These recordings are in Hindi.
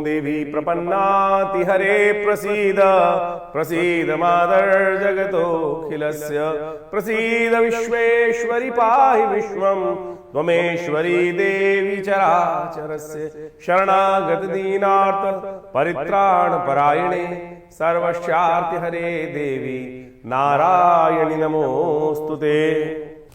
देवी प्रपन्नाति हरे प्रसीद प्रसीद मादर जगतोऽखिलस्य प्रसीद विश्वेश्वरि पाहि विश्वं त्वमेश्वरी देवी चराचरस्य शरणागत दीनार्थ परित्राण परायणे सर्वस्यार्ति हरे देवी नारायणी नमोस्तुते।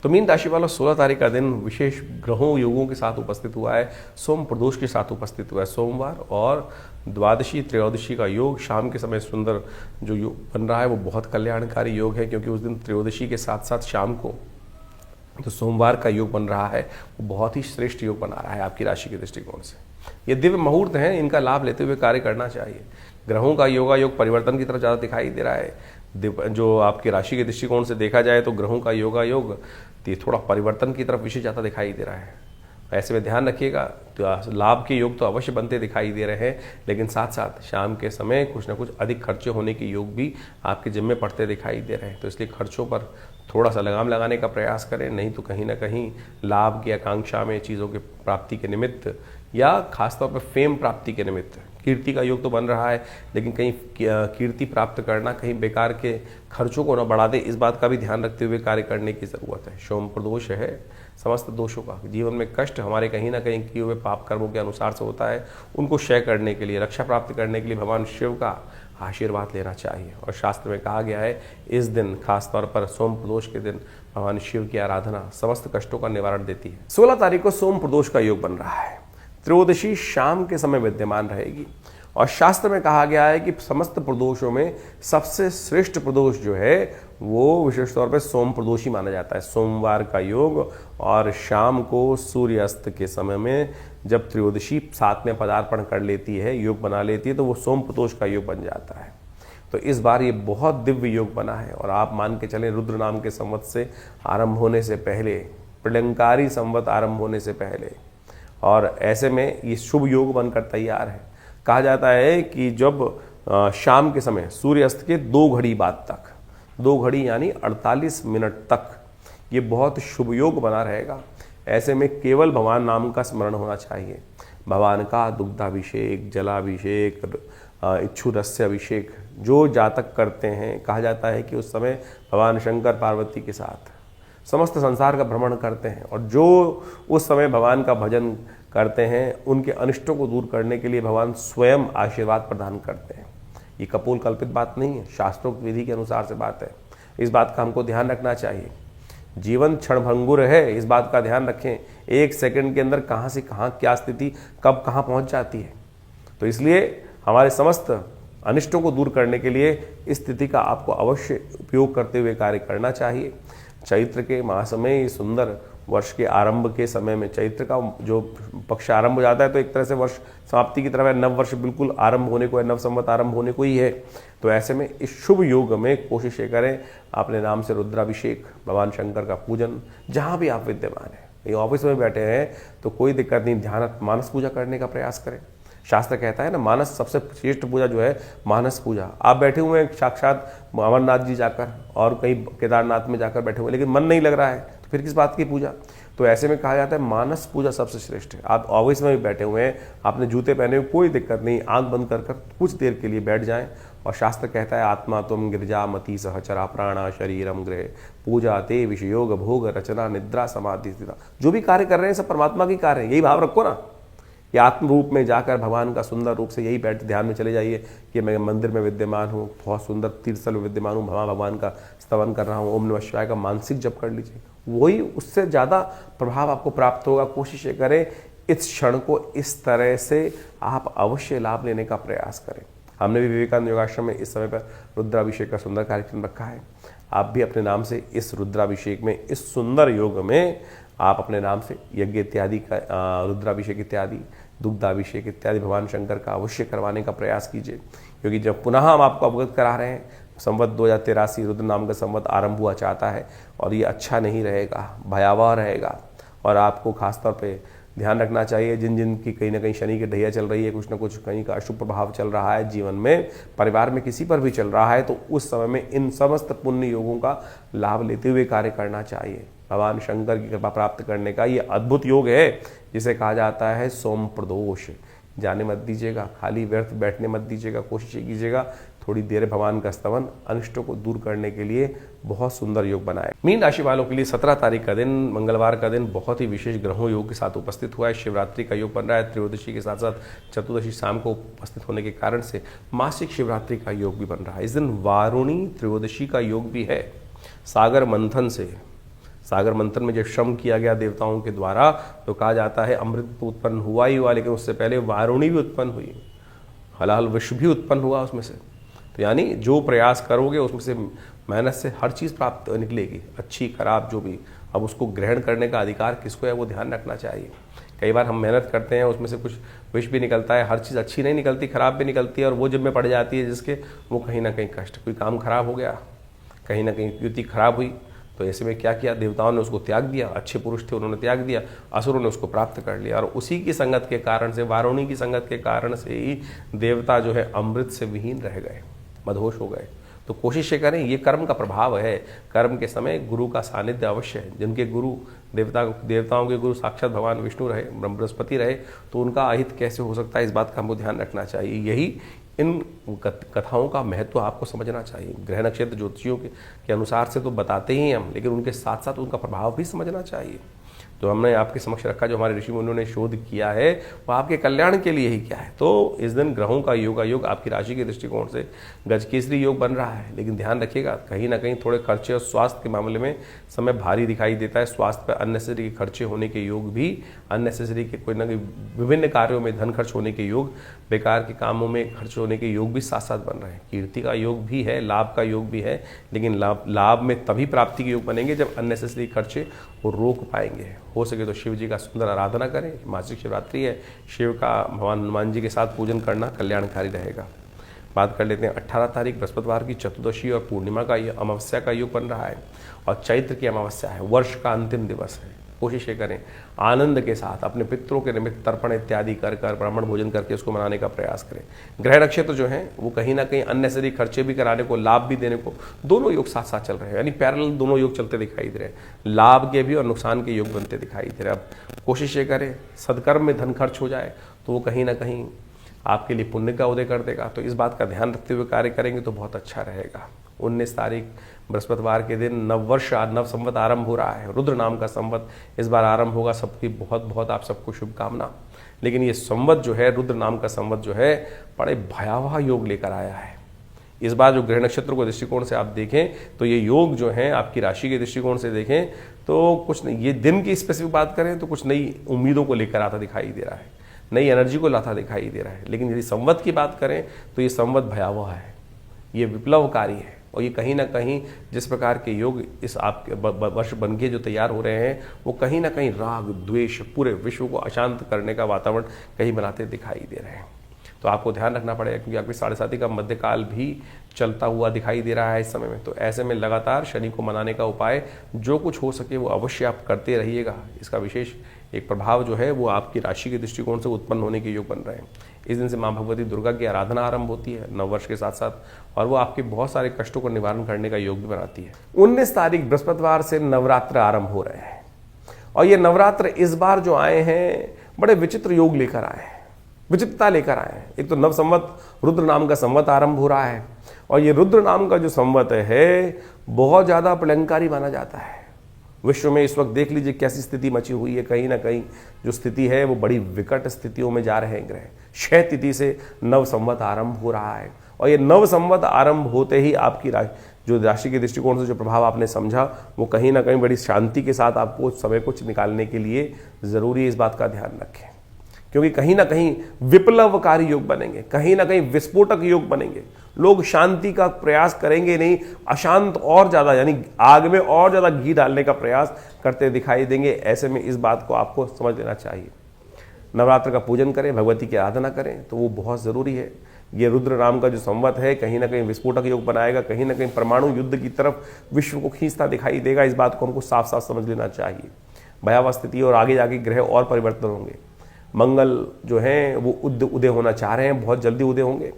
तो मीन राशि वाला 16 तारीख का दिन विशेष ग्रहों योगों के साथ उपस्थित हुआ है। सोम प्रदोष के साथ उपस्थित हुआ है। सोमवार और द्वादशी त्रयोदशी का योग शाम के समय सुंदर जो योग बन रहा है वो बहुत कल्याणकारी योग है, क्योंकि उस दिन त्रयोदशी के साथ साथ शाम को तो सोमवार का योग बन रहा है, वो बहुत ही श्रेष्ठ योग बना रहा है आपकी राशि के दृष्टिकोण से। ये दिव्य मुहूर्त हैं, इनका लाभ लेते हुए कार्य करना चाहिए। ग्रहों का योगायोग परिवर्तन की तरफ ज़्यादा दिखाई दे रहा है। जो आपकी राशि के दृष्टिकोण से देखा जाए तो ग्रहों का योगायोग ये थोड़ा परिवर्तन की तरफ विशेष ज़्यादा दिखाई दे रहा है। ऐसे में ध्यान रखिएगा, तो लाभ के योग तो अवश्य बनते दिखाई दे रहे हैं, लेकिन साथ साथ शाम के समय कुछ ना कुछ अधिक खर्चे होने के योग भी आपके जिम्मे पड़ते दिखाई दे रहे हैं। तो इसलिए खर्चों पर थोड़ा सा लगाम लगाने का प्रयास करें, नहीं तो कहीं ना कहीं लाभ की आकांक्षा में चीज़ों के प्राप्ति के निमित्त या खासतौर पर फेम प्राप्ति के निमित्त कीर्ति का योग तो बन रहा है, लेकिन कहीं कीर्ति प्राप्त करना कहीं बेकार के खर्चों को न बढ़ा दे, इस बात का भी ध्यान रखते हुए कार्य करने की ज़रूरत है। सोम प्रदोष है, समस्त दोषों का जीवन में कष्ट हमारे कहीं ना कहीं किए हुए पाप कर्मों के अनुसार से होता है, उनको क्षय करने के लिए, रक्षा प्राप्त करने के लिए भगवान शिव का आशीर्वाद लेना चाहिए। और शास्त्र में कहा गया है इस दिन खासतौर पर सोम प्रदोष के दिन भगवान शिव की आराधना समस्त कष्टों का निवारण देती है। 16 तारीख को सोम प्रदोष का योग बन रहा है। त्रयोदशी शाम के समय विद्यमान रहेगी और शास्त्र में कहा गया है कि समस्त प्रदोषों में सबसे श्रेष्ठ प्रदोष जो है वो विशेष तौर पर सोम प्रदोष ही माना जाता है। सोमवार का योग और शाम को सूर्यास्त के समय में जब त्रयोदशी साथ में पदार्पण कर लेती है, योग बना लेती है, तो वो सोम प्रदोष का योग बन जाता है। तो इस बार ये बहुत दिव्य योग बना है और आप मान के चलें रुद्र नाम के संवत से आरंभ होने से पहले, प्रलंकारी संवत आरंभ होने से पहले, और ऐसे में ये शुभ योग बनकर तैयार है। कहा जाता है कि जब शाम के समय सूर्यास्त के 2 घड़ी बाद तक, 2 घड़ी यानी 48 मिनट तक ये बहुत शुभ योग बना रहेगा। ऐसे में केवल भगवान नाम का स्मरण होना चाहिए। भगवान का दुग्धाभिषेक, जलाभिषेक, इच्छुरस्य अभिषेक जो जातक करते हैं, कहा जाता है कि उस समय भगवान शंकर पार्वती के साथ समस्त संसार का भ्रमण करते हैं, और जो उस समय भगवान का भजन करते हैं उनके अनिष्टों को दूर करने के लिए भगवान स्वयं आशीर्वाद प्रदान करते हैं। ये कपोल कल्पित बात नहीं है, शास्त्रोक्त विधि के अनुसार से बात है। इस बात का हमको ध्यान रखना चाहिए। जीवन क्षणभंगुर है, इस बात का ध्यान रखें। 1 सेकंड के अंदर कहाँ से कहाँ क्या स्थिति कब कहाँ पहुँच जाती है। तो इसलिए हमारे समस्त अनिष्टों को दूर करने के लिए इस स्थिति का आपको अवश्य उपयोग करते हुए कार्य करना चाहिए। चैत्र के मास में, सुंदर वर्ष के आरंभ के समय में, चैत्र का जो पक्ष आरंभ हो जाता है तो एक तरह से वर्ष समाप्ति की तरफ है, नव वर्ष बिल्कुल आरंभ होने को है, नव संवत आरंभ होने को ही है। तो ऐसे में इस शुभ योग में कोशिश ये करें अपने नाम से रुद्राभिषेक, भगवान शंकर का पूजन, जहाँ भी आप विद्यमान हैं, ये ऑफिस में बैठे हैं तो कोई दिक्कत नहीं, ध्यान मानस पूजा करने का प्रयास करें। शास्त्र कहता है ना, मानस सबसे श्रेष्ठ पूजा जो है मानस पूजा। आप बैठे हुए हैं साक्षात अमरनाथ जी जाकर और कहीं केदारनाथ में जाकर बैठे हुए, लेकिन मन नहीं लग रहा है, तो फिर किस बात की पूजा। तो ऐसे में कहा जाता है मानस पूजा सबसे श्रेष्ठ है। आप ऑफिस में भी बैठे हुए हैं, आपने जूते पहने हुए, कोई दिक्कत नहीं, आंख बंद कर कुछ देर के लिए बैठ जाएं। और शास्त्र कहता है आत्मा तुम गिरजामती सहचरा प्राणा शरीरम गृह पूजा ते विषयोग भोग रचना निद्रा समाधि स्थिता। जो भी कार्य कर रहे हैं सब परमात्मा की कार्य है, यही भाव रखो ना। ये आत्म रूप में जाकर भगवान का सुंदर रूप से यही बैठ ध्यान में चले जाइए कि मैं मंदिर में विद्यमान हूँ, बहुत सुंदर तीर्थस्थल में विद्यमान हूँ, भगवान का स्तवन कर रहा हूँ, ओम नमः शिवाय का मानसिक जप कर लीजिए, वही उससे ज़्यादा प्रभाव आपको प्राप्त होगा। कोशिश करें इस क्षण को इस तरह से आप अवश्य लाभ लेने का प्रयास करें। हमने भी विवेकानंद योगाश्रम में इस समय पर रुद्राभिषेक का सुंदर कार्यक्रम रखा है। आप भी अपने नाम से इस रुद्राभिषेक में, इस सुंदर योग में आप अपने नाम से यज्ञ इत्यादि का, रुद्राभिषेक इत्यादि, दुग्धाभिषेक इत्यादि भगवान शंकर का अवश्य करवाने का प्रयास कीजिए। क्योंकि जब पुनः हम आपको अवगत करा रहे हैं, संवत 2083 रुद्र नाम का संवत आरंभ हुआ चाहता है और ये अच्छा नहीं रहेगा, भयावह रहेगा। और आपको खासतौर पे ध्यान रखना चाहिए, जिन जिन की कहीं ना कहीं शनि की ढैया चल रही है, कुछ ना कुछ कहीं का अशुभ प्रभाव चल रहा है जीवन में, परिवार में किसी पर भी चल रहा है, तो उस समय में इन समस्त पुण्य योगों का लाभ लेते हुए कार्य करना चाहिए। भगवान शंकर की कृपा प्राप्त करने का ये अद्भुत योग है जिसे कहा जाता है सोम प्रदोष। जाने मत दीजिएगा, खाली व्यर्थ बैठने मत दीजिएगा, कोशिश कीजिएगा थोड़ी देर भगवान का स्तवन अनिष्टों को दूर करने के लिए बहुत सुंदर योग बनाए। मीन राशि वालों के लिए 17 तारीख का दिन, मंगलवार का दिन बहुत ही विशेष ग्रहों योग के साथ उपस्थित हुआ है। शिवरात्रि का योग बन रहा है, त्रयोदशी के साथ साथ चतुर्दशी शाम को उपस्थित होने के कारण से मासिक शिवरात्रि का योग भी बन रहा है। इस दिन वारुणी त्रयोदशी का योग भी है। सागर मंथन से, सागर मंथन में जब श्रम किया गया देवताओं के द्वारा तो कहा जाता है अमृत तो उत्पन्न हुआ ही हुआ, लेकिन उससे पहले वारुणी भी उत्पन्न हुई, हलाल विष भी उत्पन्न हुआ उसमें से। तो यानी जो प्रयास करोगे उसमें से मेहनत से हर चीज़ प्राप्त निकलेगी, अच्छी खराब जो भी। अब उसको ग्रहण करने का अधिकार किसको है वो ध्यान रखना चाहिए। कई बार हम मेहनत करते हैं, उसमें से कुछ विष भी निकलता है, हर चीज़ अच्छी नहीं निकलती, खराब भी निकलती है, और वो जब में पड़ जाती है जिसके वो कहीं ना कहीं कष्ट, कोई काम खराब हो गया, कहीं ना कहीं युति खराब हुई, तो ऐसे में क्या किया, देवताओं ने उसको त्याग दिया। अच्छे पुरुष थे उन्होंने त्याग दिया, असुरों ने उसको प्राप्त कर लिया, और उसी की संगत के कारण से, वारुणी की संगत के कारण से ही देवता जो है अमृत से विहीन रह गए, मदहोश हो गए। तो कोशिश ये करें, ये कर्म का प्रभाव है। कर्म के समय गुरु का सानिध्य अवश्य है। जिनके गुरु देवताओं के गुरु साक्षात भगवान विष्णु रहे, बृहस्पति रहे, तो उनका अहित कैसे हो सकता है, इस बात का हमको ध्यान रखना चाहिए। यही इन कथाओं का महत्व आपको समझना चाहिए। ग्रह नक्षत्र ज्योतिषियों के अनुसार से तो बताते ही हम, लेकिन उनके साथ साथ उनका प्रभाव भी समझना चाहिए। तो हमने आपके समक्ष रखा, जो हमारे ऋषि मुनियों ने शोध किया है वो आपके कल्याण के लिए ही क्या है। तो इस दिन ग्रहों का योग आपकी राशि के दृष्टिकोण से गजकेसरी योग बन रहा है, लेकिन ध्यान रखिएगा कहीं ना कहीं थोड़े खर्चे और स्वास्थ्य के मामले में समय भारी दिखाई देता है। स्वास्थ्य पर अननेसेसरी खर्चे होने के योग भी, अननेसेसरी के कोई ना कोई विभिन्न कार्यों में धन खर्च होने के योग, बेकार के कामों में खर्च होने के योग भी साथ साथ बन रहे हैं। कीर्ति का योग भी है, लाभ का योग भी है, लेकिन लाभ में तभी प्राप्ति के योग बनेंगे जब अननेसेसरी खर्चे वो रोक पाएंगे। हो सके तो शिव जी का सुंदर आराधना करें, मासिक शिवरात्रि है, शिव का भगवान हनुमान जी के साथ पूजन करना कल्याणकारी रहेगा। बात कर लेते हैं 18 तारीख बृहस्पतिवार की चतुर्दशी और पूर्णिमा का ये अमावस्या का योग बन रहा है, और चैत्र की अमावस्या है, वर्ष का अंतिम दिवस है। कोशिश ये करें आनंद के साथ अपने पितरों के निमित्त तर्पण इत्यादि कर ब्राह्मण भोजन करके उसको मनाने का प्रयास करें। ग्रह नक्षत्र जो है वो कहीं ना कहीं अननेसेसरी खर्चे भी कराने को, लाभ भी देने को, दोनों योग साथ साथ चल रहे हैं, यानी पैरेलल दोनों योग चलते दिखाई दे रहे हैं। लाभ के भी और नुकसान के योग बनते दिखाई दे रहे हैं। अब कोशिश ये करें सदकर्म में धन खर्च हो जाए तो वो कहीं ना कहीं आपके लिए पुण्य का उदय कर देगा। तो इस बात का ध्यान रखते हुए कार्य करेंगे तो बहुत अच्छा रहेगा। 19 तारीख बृहस्पतिवार के दिन नववर्ष, नव संवत आरंभ हो रहा है। रुद्र नाम का संवत इस बार आरंभ होगा। सबकी बहुत बहुत आप सबको शुभकामना। लेकिन ये संवत जो है, रुद्र नाम का संवत जो है, बड़े भयावह योग लेकर आया है। इस बार जो ग्रह नक्षत्र को दृष्टिकोण से आप देखें तो ये योग जो है आपकी राशि के दृष्टिकोण से देखें तो कुछ नहीं, ये दिन की स्पेसिफिक बात करें तो कुछ नई उम्मीदों को लेकर आता दिखाई दे रहा है, नई एनर्जी को लाता दिखाई दे रहा है। लेकिन यदि संवत की बात करें तो ये संवत भयावह है, ये विप्लवकारी है, और ये कहीं ना कहीं जिस प्रकार के योग इस आपके वर्ष बन के जो तैयार हो रहे हैं वो कहीं ना कहीं राग द्वेष, पूरे विश्व को अशांत करने का वातावरण कहीं बनाते दिखाई दे रहे हैं। तो आपको ध्यान रखना पड़ेगा, क्योंकि आपकी 7.5 का मध्यकाल भी चलता हुआ दिखाई दे रहा है इस समय में। तो ऐसे में लगातार शनि को मनाने का उपाय जो कुछ हो सके वो अवश्य आप करते रहिएगा। इसका विशेष एक प्रभाव जो है वो आपकी राशि के दृष्टिकोण से उत्पन्न होने के योग बन रहे हैं। इस दिन से माँ भगवती दुर्गा की आराधना आरंभ होती है नववर्ष के साथ साथ, और वो आपके बहुत सारे कष्टों को निवारण करने का योग भी बनाती है। 19 तारीख बृहस्पतिवार से नवरात्र आरंभ हो रहे हैं, और ये नवरात्र इस बार जो आए हैं बड़े विचित्र योग लेकर आए हैं, विचित्रता लेकर आए हैं। एक तो नव संवत, रुद्र नाम का संवत आरंभ हो रहा है, और ये रुद्र नाम का जो संवत है बहुत ज्यादा प्रलंकारी माना जाता है। विश्व में इस वक्त देख लीजिए कैसी स्थिति मची हुई है। कहीं ना कहीं जो स्थिति है वो बड़ी विकट स्थितियों में जा रहे हैं ग्रह। 6 तिथि से नव संवत आरंभ हो रहा है, और ये नव संवत आरंभ होते ही आपकी जो राशि के दृष्टिकोण से जो प्रभाव आपने समझा वो कहीं ना कहीं बड़ी शांति के साथ आपको समय कुछ निकालने के लिए जरूरी है। इस बात का ध्यान रखें, क्योंकि कहीं ना कहीं विप्लवकारी योग बनेंगे, कहीं ना कहीं विस्फोटक योग बनेंगे। लोग शांति का प्रयास करेंगे नहीं, अशांत और ज्यादा, यानी आग में और ज्यादा घी डालने का प्रयास करते दिखाई देंगे। ऐसे में इस बात को आपको समझ लेना चाहिए। नवरात्र का पूजन करें, भगवती की आराधना करें, तो वो बहुत जरूरी है। ये रुद्र नाम का जो संवत है कहीं ना कहीं विस्फोटक योग बनाएगा, कहीं ना कहीं परमाणु युद्ध की तरफ विश्व को खींचता दिखाई देगा। इस बात को हमको साफ साफ समझ लेना चाहिए। भयावह स्थिति और आगे जाके ग्रह और परिवर्तन होंगे। मंगल जो है वो उदय होना चाह रहे हैं, बहुत जल्दी उदय होंगे,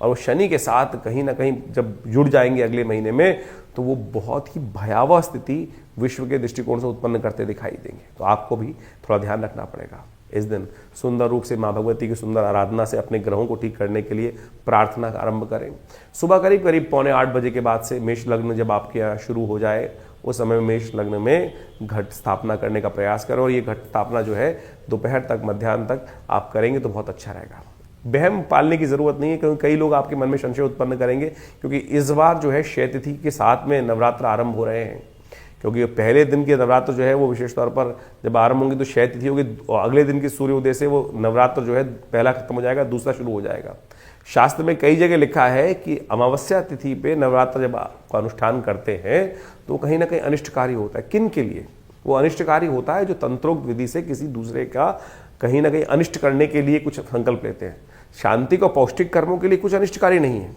और वो शनि के साथ कहीं ना कहीं जब जुड़ जाएंगे अगले महीने में तो वो बहुत ही भयावह स्थिति विश्व के दृष्टिकोण से उत्पन्न करते दिखाई देंगे। तो आपको भी थोड़ा ध्यान रखना पड़ेगा। इस दिन सुंदर रूप से माँ भगवती की सुंदर आराधना से अपने ग्रहों को ठीक करने के लिए प्रार्थना का आरंभ करें। सुबह करीब करीब 7:45 बजे के बाद से मेष लग्न जब आपके यहाँ शुरू हो जाए, उस समय में मेष लग्न में घट स्थापना करने का प्रयास करें, और ये घट स्थापना जो है दोपहर तक, मध्याह्न तक आप करेंगे तो बहुत अच्छा रहेगा। वहम पालने की जरूरत नहीं है, क्योंकि कई लोग आपके मन में संशय उत्पन्न करेंगे, क्योंकि इस बार जो है क्षय तिथि के साथ में नवरात्र आरंभ हो रहे हैं। क्योंकि पहले दिन के नवरात्र जो है वो विशेष तौर पर जब आरंभ होंगे तो क्षय तिथि होगी, और अगले दिन के सूर्योदय से वो नवरात्र जो है पहला खत्म हो जाएगा, दूसरा शुरू हो जाएगा। शास्त्र में कई जगह लिखा है कि अमावस्या तिथि पे नवरात्र जब आप अनुष्ठान करते हैं तो कहीं ना कहीं अनिष्टकारी होता है। किन के लिए वो अनिष्टकारी होता है? जो तंत्रोक्त विधि से किसी दूसरे का कहीं ना कहीं अनिष्ट करने के लिए कुछ संकल्प लेते हैं। शांति को पौष्टिक कर्मों के लिए कुछ अनिष्टकारी नहीं है।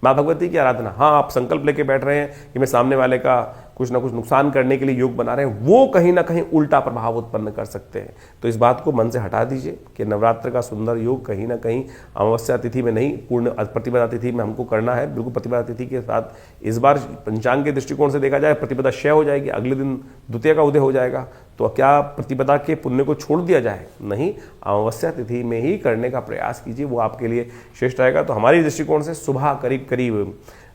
माँ भगवती की आराधना, हाँ आप संकल्प लेके बैठ रहे हैं कि मैं सामने वाले का कुछ ना कुछ नुकसान करने के लिए योग बना रहे हैं, वो कहीं ना कहीं उल्टा प्रभाव उत्पन्न कर सकते हैं। तो इस बात को मन से हटा दीजिए कि नवरात्र का सुंदर योग कहीं ना कहीं अमावस्या तिथि में नहीं, पूर्ण प्रतिपदा तिथि में हमको करना है। बिल्कुल प्रतिपदा तिथि के साथ इस बार पंचांग के दृष्टिकोण से देखा जाए प्रतिपदा क्षय हो जाएगी, अगले दिन द्वितीय का उदय हो जाएगा। तो क्या प्रतिपदा के पुण्य को छोड़ दिया जाए? नहीं, अमावस्या तिथि में ही करने का प्रयास कीजिए, वो आपके लिए श्रेष्ठ रहेगा। तो हमारी दृष्टिकोण से सुबह करीब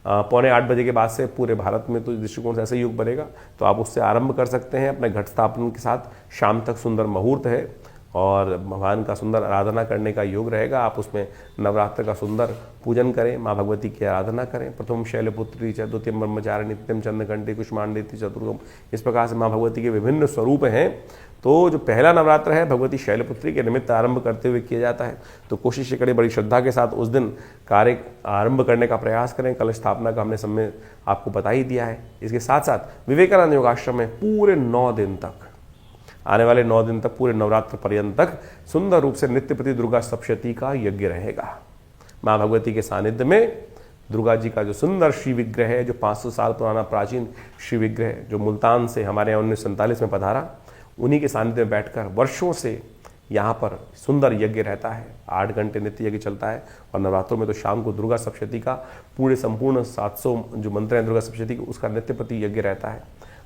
7:45 बजे के बाद से पूरे भारत में तो दृष्टिकोण से ऐसा योग बनेगा, तो आप उससे आरंभ कर सकते हैं अपने घट स्थापन के साथ। शाम तक सुंदर मुहूर्त है और भगवान का सुंदर आराधना करने का योग रहेगा। आप उसमें नवरात्र का सुंदर पूजन करें, माँ भगवती की आराधना करें। प्रथम शैलपुत्री च, द्वितीयम ब्रह्मचारिणी, नित्यम चंद्रघंटी कुष्मांडेति चतुर्थम, इस प्रकार से माँ भगवती के विभिन्न स्वरूप हैं। तो जो पहला नवरात्र है भगवती शैलपुत्री के निमित्त आरंभ करते हुए किया जाता है। तो कोशिश करें बड़ी श्रद्धा के साथ उस दिन कार्य आरंभ करने का प्रयास करें। कलश स्थापना का हमने समय आपको बता ही दिया है। इसके साथ साथ विवेकानंद योगाश्रम में पूरे 9 दिन तक, आने वाले 9 दिन तक, पूरे नवरात्र पर्यंत तक सुंदर रूप से नित्य प्रति दुर्गा सप्तशती का यज्ञ रहेगा। माँ भगवती के सानिध्य में दुर्गा जी का जो सुंदर श्री विग्रह है, जो 500 साल पुराना प्राचीन श्री विग्रह जो मुल्तान से हमारे यहाँ 1947 में पधारा, उन्हीं के सानिध्य में बैठकर वर्षों से यहाँ पर सुंदर यज्ञ रहता है। 8 घंटे नित्य यज्ञ चलता है, और नवरात्रों में तो शाम को दुर्गा सप्तशती का पूरे संपूर्ण 700 जो मंत्र हैं दुर्गा सप्तशती के, उसका नित्य प्रति यज्ञ रहता है।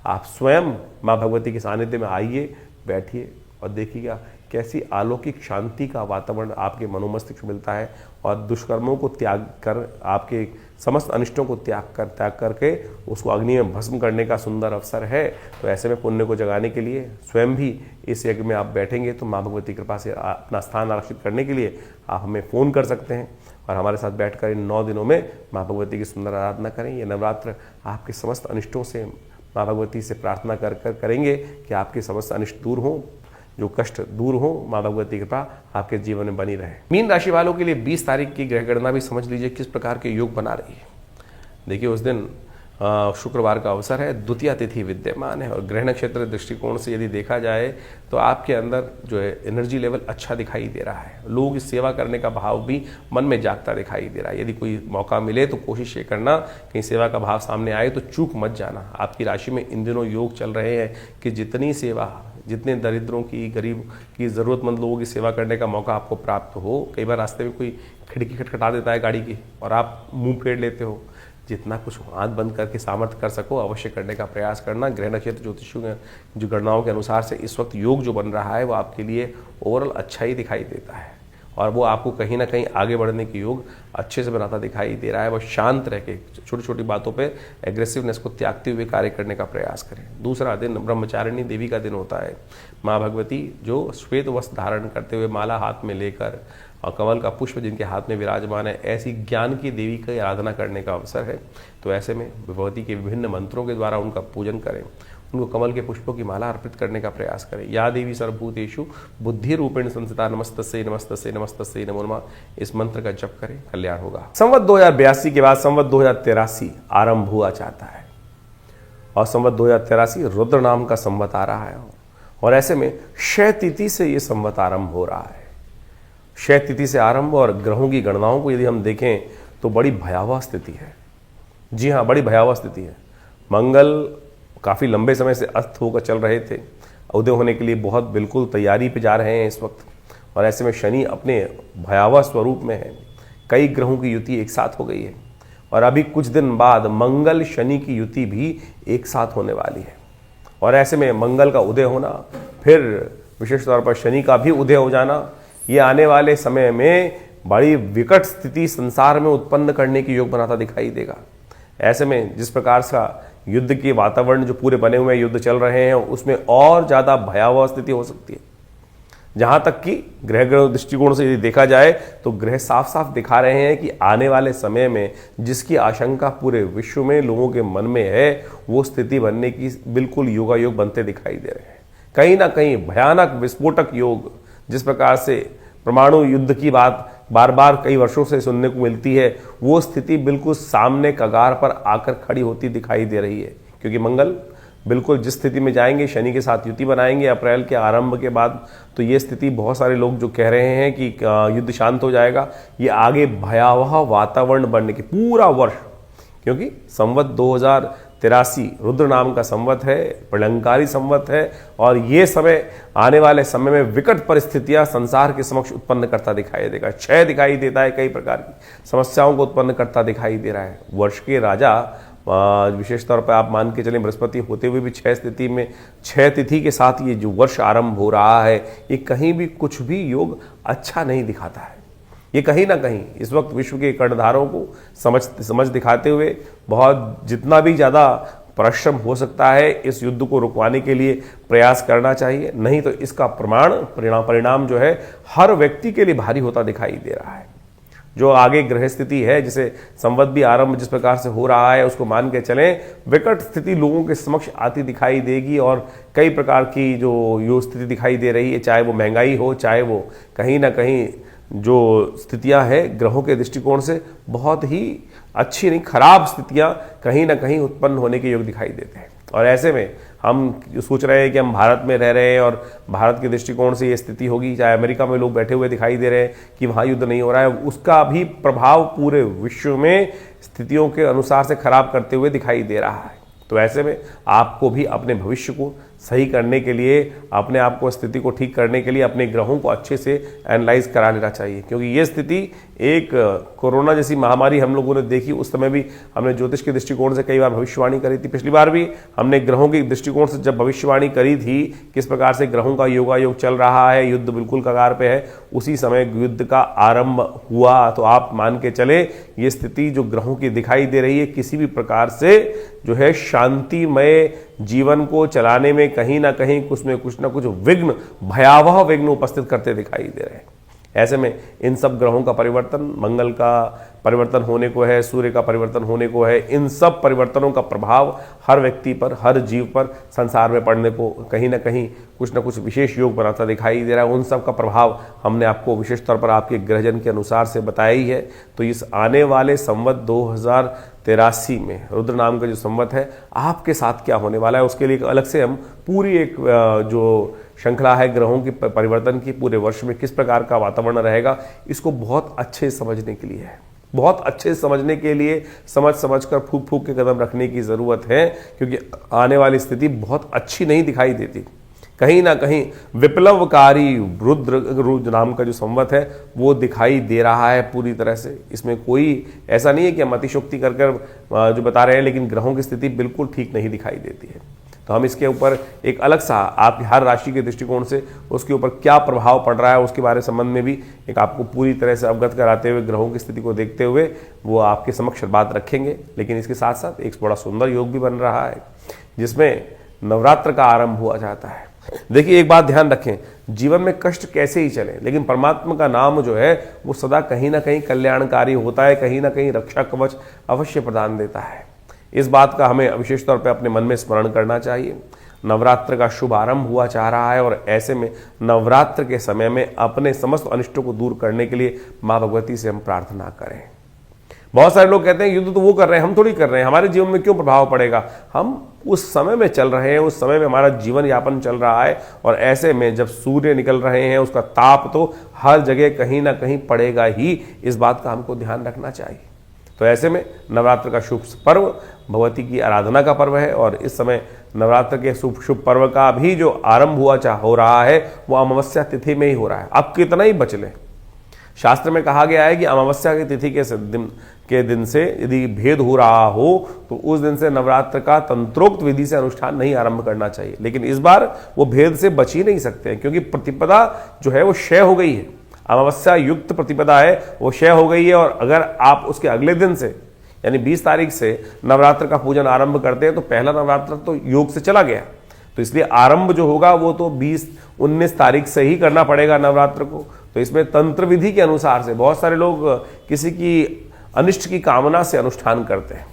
आप स्वयं माँ भगवती के सानिध्य में आइए, बैठिए और देखिएगा कैसी अलौकिक शांति का वातावरण आपके मनोमस्तिष्क मिलता है, और दुष्कर्मों को त्याग कर, आपके समस्त अनिष्टों को त्याग करके उसको अग्नि में भस्म करने का सुंदर अवसर है। तो ऐसे में पुण्य को जगाने के लिए स्वयं भी इस यज्ञ में आप बैठेंगे तो माँ भगवती कृपा से अपना स्थान आरक्षित करने के लिए आप हमें फ़ोन कर सकते हैं, और हमारे साथ बैठकर इन 9 दिनों में माँ भगवती की सुंदर आराधना करें। ये नवरात्र आपके समस्त अनिष्टों से माँ भगवती से प्रार्थना कर करेंगे कि आपके समस्त अनिष्ट दूर हों, जो कष्ट दूर हो, माँ भगवती की कृपा आपके जीवन में बनी रहे। मीन राशि वालों के लिए 20 तारीख की ग्रह गणना भी समझ लीजिए किस प्रकार के योग बना रही है। देखिए उस दिन शुक्रवार का अवसर है, द्वितीय तिथि विद्यमान है, और ग्रह नक्षत्र दृष्टिकोण से यदि देखा जाए तो आपके अंदर जो है एनर्जी लेवल अच्छा दिखाई दे रहा है। लोगों की सेवा करने का भाव भी मन में जागता दिखाई दे रहा है। यदि कोई मौका मिले तो कोशिश ये करना कहीं सेवा का भाव सामने आए तो चूक मत जाना। आपकी राशि में इन दिनों योग चल रहे हैं कि जितनी सेवा, जितने दरिद्रों की, गरीब की, ज़रूरतमंद लोगों की सेवा करने का मौका आपको प्राप्त हो। कई बार रास्ते में कोई खिड़की खटखटा देता है गाड़ी की और आप मुंह फेर लेते हो। जितना कुछ हाथ बंद करके सामर्थ्य कर सको अवश्य करने का प्रयास करना। ग्रह नक्षत्र ज्योतिषियों जो गणनाओं के अनुसार से इस वक्त योग जो बन रहा है वो आपके लिए ओवरऑल अच्छा ही दिखाई देता है, और वो आपको कहीं ना कहीं आगे बढ़ने की योग अच्छे से बनाता दिखाई दे रहा है। वो शांत रह के छोटी छोटी बातों पे एग्रेसिवनेस को त्यागते हुए कार्य करने का प्रयास करें। दूसरा दिन ब्रह्मचारिणी देवी का दिन होता है। माँ भगवती जो श्वेत वस्त्र धारण करते हुए, माला हाथ में लेकर और कमल का पुष्प जिनके हाथ में विराजमान है, ऐसी ज्ञान की देवी की आराधना करने का अवसर है। तो ऐसे में भगवती के विभिन्न मंत्रों के द्वारा उनका पूजन करें, उनको कमल के पुष्पों की माला अर्पित करने का प्रयास करें। या देवी सर्वभूतेषु बुद्धि रूपेण संस्थिता नमस्तस्यै नमस्तस्यै नमस्तस्यै नमो नमः, इस मंत्र का जप करें, कल्याण होगा। संवत 2082 के बाद संवत 2083 आरंभ हुआ चाहता है, और संवत 2083 रुद्र नाम का संवत आ रहा है, और ऐसे में क्षय तिथि से ये संवत आरंभ हो रहा है। क्षय तिथि से आरंभ, और ग्रहों की गणनाओं को यदि हम देखें तो बड़ी भयावह स्थिति है। जी हाँ, बड़ी भयावह स्थिति है। मंगल काफ़ी लंबे समय से अस्त होकर चल रहे थे, उदय होने के लिए बहुत बिल्कुल तैयारी पे जा रहे हैं इस वक्त, और ऐसे में शनि अपने भयावह स्वरूप में है। कई ग्रहों की युति एक साथ हो गई है, और अभी कुछ दिन बाद मंगल शनि की युति भी एक साथ होने वाली है, और ऐसे में मंगल का उदय होना, फिर विशेष तौर पर शनि का भी उदय हो जाना, ये आने वाले समय में बड़ी विकट स्थिति संसार में उत्पन्न करने की योग बनाता दिखाई देगा। ऐसे में जिस प्रकार का युद्ध के वातावरण जो पूरे बने हुए युद्ध चल रहे हैं, उसमें और ज़्यादा भयावह स्थिति हो सकती है। जहाँ तक कि ग्रह दृष्टिकोण से यदि देखा जाए तो ग्रह साफ साफ दिखा रहे हैं कि आने वाले समय में जिसकी आशंका पूरे विश्व में लोगों के मन में है, वो स्थिति बनने की बिल्कुल योगायोग बनते दिखाई दे रहे हैं। कहीं ना कहीं भयानक विस्फोटक योग, जिस प्रकार से परमाणु युद्ध की बात बार बार कई वर्षों से सुनने को मिलती है, वो स्थिति बिल्कुल सामने कगार पर आकर खड़ी होती दिखाई दे रही है। क्योंकि मंगल बिल्कुल जिस स्थिति में जाएंगे, शनि के साथ युति बनाएंगे अप्रैल के आरंभ के बाद, तो ये स्थिति बहुत सारे लोग जो कह रहे हैं कि युद्ध शांत हो जाएगा, ये आगे भयावह वातावरण बनने की पूरा वर्ष, क्योंकि संवत 2083 रुद्र नाम का संवत है, प्रलंकारी संवत है, और ये समय आने वाले समय में विकट परिस्थितियां संसार के समक्ष उत्पन्न करता दिखाई देगा। क्षय दिखाई देता है, कई प्रकार की समस्याओं को उत्पन्न करता दिखाई दे रहा है। वर्ष के राजा विशेष तौर पर आप मान के चलें बृहस्पति होते हुए भी 6 स्थिति में 6 तिथि के साथ ये जो वर्ष आरंभ हो रहा है, ये कहीं भी कुछ भी योग अच्छा नहीं दिखाता है। ये कहीं ना कहीं इस वक्त विश्व के कर्णधारों को समझ दिखाते हुए बहुत जितना भी ज़्यादा परिश्रम हो सकता है इस युद्ध को रुकवाने के लिए प्रयास करना चाहिए, नहीं तो इसका परिणाम जो है हर व्यक्ति के लिए भारी होता दिखाई दे रहा है। जो आगे ग्रह स्थिति है, जिसे संवत भी आरंभ जिस प्रकार से हो रहा है, उसको मान के चलें विकट स्थिति लोगों के समक्ष आती दिखाई देगी, और कई प्रकार की जो स्थिति दिखाई दे रही है, चाहे वो महंगाई हो, चाहे वो कहीं ना कहीं जो स्थितियां हैं ग्रहों के दृष्टिकोण से बहुत ही अच्छी नहीं, खराब स्थितियां कहीं ना कहीं उत्पन्न होने के योग दिखाई देते हैं। और ऐसे में हम सोच रहे हैं कि हम भारत में रह रहे हैं और भारत के दृष्टिकोण से ये स्थिति होगी, चाहे अमेरिका में लोग बैठे हुए दिखाई दे रहे हैं कि वहाँ युद्ध नहीं हो रहा है, उसका भी प्रभाव पूरे विश्व में स्थितियों के अनुसार से खराब करते हुए दिखाई दे रहा है। तो ऐसे में आपको भी अपने भविष्य को सही करने के लिए, अपने आप को स्थिति को ठीक करने के लिए अपने ग्रहों को अच्छे से एनालाइज करा लेना चाहिए। क्योंकि ये स्थिति एक कोरोना जैसी महामारी हम लोगों ने देखी, उस समय भी हमने ज्योतिष के दृष्टिकोण से कई बार भविष्यवाणी करी थी। पिछली बार भी हमने ग्रहों के दृष्टिकोण से जब भविष्यवाणी करी थी, किस प्रकार से ग्रहों का योगायोग चल रहा है, युद्ध बिल्कुल कगार पे है, उसी समय युद्ध का आरंभ हुआ। तो आप मान के चले ये स्थिति जो ग्रहों की दिखाई दे रही है, किसी भी प्रकार से जो है शांतिमय जीवन को चलाने में कहीं ना कहीं कुछ ना कुछ विघ्न, भयावह विघ्न उपस्थित करते दिखाई दे रहे हैं। ऐसे में इन सब ग्रहों का परिवर्तन, मंगल का परिवर्तन होने को है, सूर्य का परिवर्तन होने को है, इन सब परिवर्तनों का प्रभाव हर व्यक्ति पर, हर जीव पर संसार में पड़ने को कहीं ना कहीं कुछ ना कुछ विशेष योग बनाता दिखाई दे रहा है। उन सब का प्रभाव हमने आपको विशेष तौर पर आपके ग्रहजन के अनुसार से बताया ही है। तो इस आने वाले संवत 2083 में रुद्र नाम का जो संवत है, आपके साथ क्या होने वाला है, उसके लिए अलग से हम पूरी एक जो श्रृंखला है ग्रहों की परिवर्तन की, पूरे वर्ष में किस प्रकार का वातावरण रहेगा, इसको बहुत अच्छे समझने के लिए है। बहुत अच्छे समझने के लिए समझ कर फूक फूक के कदम रखने की ज़रूरत है, क्योंकि आने वाली स्थिति बहुत अच्छी नहीं दिखाई देती। कहीं ना कहीं विप्लवकारी रुद्र नाम का जो संवत है वो दिखाई दे रहा है पूरी तरह से। इसमें कोई ऐसा नहीं है कि हम अतिशोक्ति कर जो बता रहे हैं, लेकिन ग्रहों की स्थिति बिल्कुल ठीक नहीं दिखाई देती है। तो हम इसके ऊपर एक अलग सा आपकी हर राशि के दृष्टिकोण से उसके ऊपर क्या प्रभाव पड़ रहा है उसके बारे संबंध में भी एक आपको पूरी तरह से अवगत कराते हुए, ग्रहों की स्थिति को देखते हुए वो आपके समक्ष बात रखेंगे। लेकिन इसके साथ साथ एक बड़ा सुंदर योग भी बन रहा है, जिसमें नवरात्र का आरंभ हुआ जाता है। देखिए, एक बात ध्यान रखें, जीवन में कष्ट कैसे ही चले, लेकिन परमात्मा का नाम जो है वो सदा कहीं ना कहीं कल्याणकारी होता है, कहीं ना कहीं रक्षा कवच अवश्य प्रदान देता है। इस बात का हमें विशेष तौर पे अपने मन में स्मरण करना चाहिए। नवरात्र का शुभ आरंभ हुआ चाह रहा है, और ऐसे में नवरात्र के समय में अपने समस्त अनिष्टों को दूर करने के लिए माँ भगवती से हम प्रार्थना करें। बहुत सारे लोग कहते हैं युद्ध तो वो कर रहे हैं, हम थोड़ी कर रहे हैं, हमारे जीवन में क्यों प्रभाव पड़ेगा। हम उस समय में चल रहे हैं, उस समय में हमारा जीवन यापन चल रहा है, और ऐसे में जब सूर्य निकल रहे हैं उसका ताप तो हर जगह कहीं ना कहीं पड़ेगा ही। इस बात का हमको ध्यान रखना चाहिए। तो ऐसे में नवरात्र का शुभ पर्व भगवती की आराधना का पर्व है, और इस समय नवरात्र के शुभ पर्व का भी जो आरंभ हो रहा है वो अमावस्या तिथि में ही हो रहा है। अब कितना ही बच लें, शास्त्र में कहा गया है कि अमावस्या की तिथि के दिन से यदि भेद हो रहा हो तो उस दिन से नवरात्र का तंत्रोक्त विधि से अनुष्ठान नहीं आरंभ करना चाहिए। लेकिन इस बार वो भेद से बच ही नहीं सकते हैं, क्योंकि प्रतिपदा जो है वो क्षय हो गई है। अमावस्या युक्त प्रतिपदा है, वो क्षय हो गई है। और अगर आप उसके अगले दिन से यानी 20 तारीख से नवरात्र का पूजन आरंभ करते हैं तो पहला नवरात्र तो योग से चला गया, तो इसलिए आरंभ जो होगा वो तो 20-19 तारीख से ही करना पड़ेगा नवरात्र को। तो इसमें तंत्र विधि के अनुसार से बहुत सारे लोग किसी की अनिष्ट की कामना से अनुष्ठान करते हैं।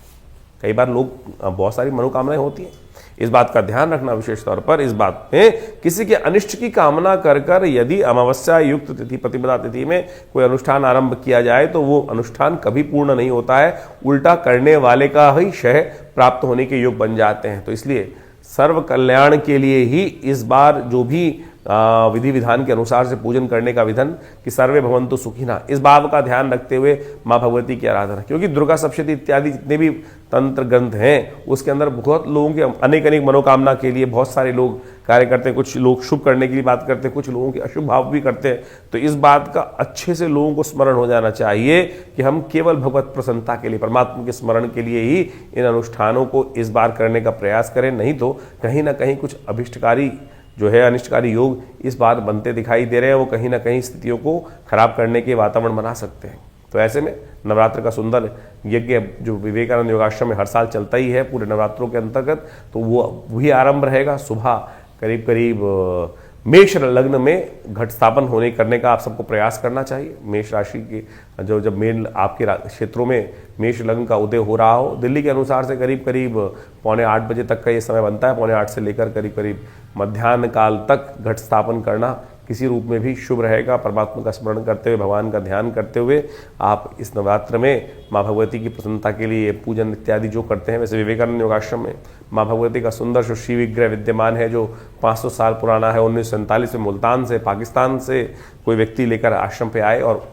कई बार लोग बहुत सारी मनोकामनाएं होती हैं, इस बात का ध्यान रखना विशेष तौर पर। इस बात में किसी के अनिष्ट की कामना कर कर यदि अमावस्या युक्त तिथि प्रतिपदा तिथि में कोई अनुष्ठान आरंभ किया जाए तो वो अनुष्ठान कभी पूर्ण नहीं होता है, उल्टा करने वाले का ही क्षय प्राप्त होने के योग बन जाते हैं। तो इसलिए सर्व कल्याण के लिए ही इस बार जो भी विधि विधान के अनुसार से पूजन करने का विधान कि सर्वे भवन्तु सुखिनः, इस बात का ध्यान रखते हुए माँ भगवती की आराधना। क्योंकि दुर्गा सप्तशती इत्यादि जितने भी तंत्र ग्रंथ हैं उसके अंदर बहुत लोगों के अनेक अनेक मनोकामना के लिए बहुत सारे लोग कार्य करते हैं। कुछ लोग शुभ करने की बात करते हैं, कुछ लोगों के अशुभ भाव भी करते हैं। तो इस बात का अच्छे से लोगों को स्मरण हो जाना चाहिए कि हम केवल भगवत प्रसन्नता के लिए, परमात्मा के स्मरण के लिए ही इन अनुष्ठानों को इस बार करने का प्रयास करें। नहीं तो कहीं ना कहीं कुछ अभिष्टकारी जो है अनिष्टकारी योग इस बार बनते दिखाई दे रहे हैं, वो कहीं ना कहीं स्थितियों को खराब करने के वातावरण बना सकते हैं। तो ऐसे में नवरात्र का सुंदर यज्ञ जो विवेकानंद योगाश्रम में हर साल चलता ही है पूरे नवरात्रों के अंतर्गत, तो वो भी आरंभ रहेगा। सुबह करीब करीब मेष लग्न में घट स्थापन करने का आप सबको प्रयास करना चाहिए। मेष राशि के जब मेन आपके क्षेत्रों में मेष लग्न का उदय हो रहा हो, दिल्ली के अनुसार से करीब करीब 7:45 बजे तक का ये समय बनता है। 7:45 से लेकर करीब करीब मध्याह्न काल तक घट स्थापन करना किसी रूप में भी शुभ रहेगा। परमात्मा का स्मरण करते हुए, भगवान का ध्यान करते हुए आप इस नवरात्र में माँ भगवती की प्रसन्नता के लिए पूजन इत्यादि जो करते हैं। वैसे विवेकानंद योगाश्रम में माँ भगवती का सुंदर जो श्री विग्रह विद्यमान है, जो 500 साल पुराना है। 1947 में मुल्तान से, पाकिस्तान से कोई व्यक्ति लेकर आश्रम पे आए और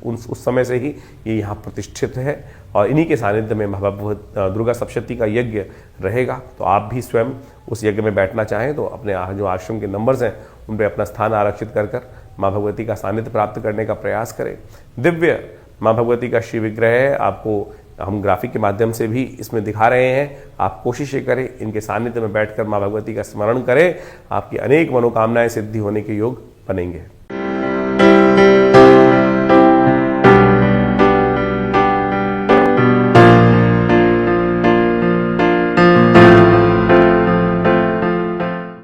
उस समय से ही ये यहाँ प्रतिष्ठित है। और इन्हीं के सानिध्य में दुर्गा सप्तशती का यज्ञ रहेगा। तो आप भी स्वयं उस यज्ञ में बैठना चाहें तो अपने जो आश्रम के नंबर्स हैं उन पर अपना स्थान आरक्षित कर माँ भगवती का सानिध्य प्राप्त करने का प्रयास करें। दिव्य माँ भगवती का श्री विग्रह है, आपको हम ग्राफिक के माध्यम से भी इसमें दिखा रहे हैं। आप कोशिश करें इनके सानिध्य में बैठकर माँ भगवती का स्मरण करें, आपकी अनेक मनोकामनाएं सिद्धि होने के योग बनेंगे।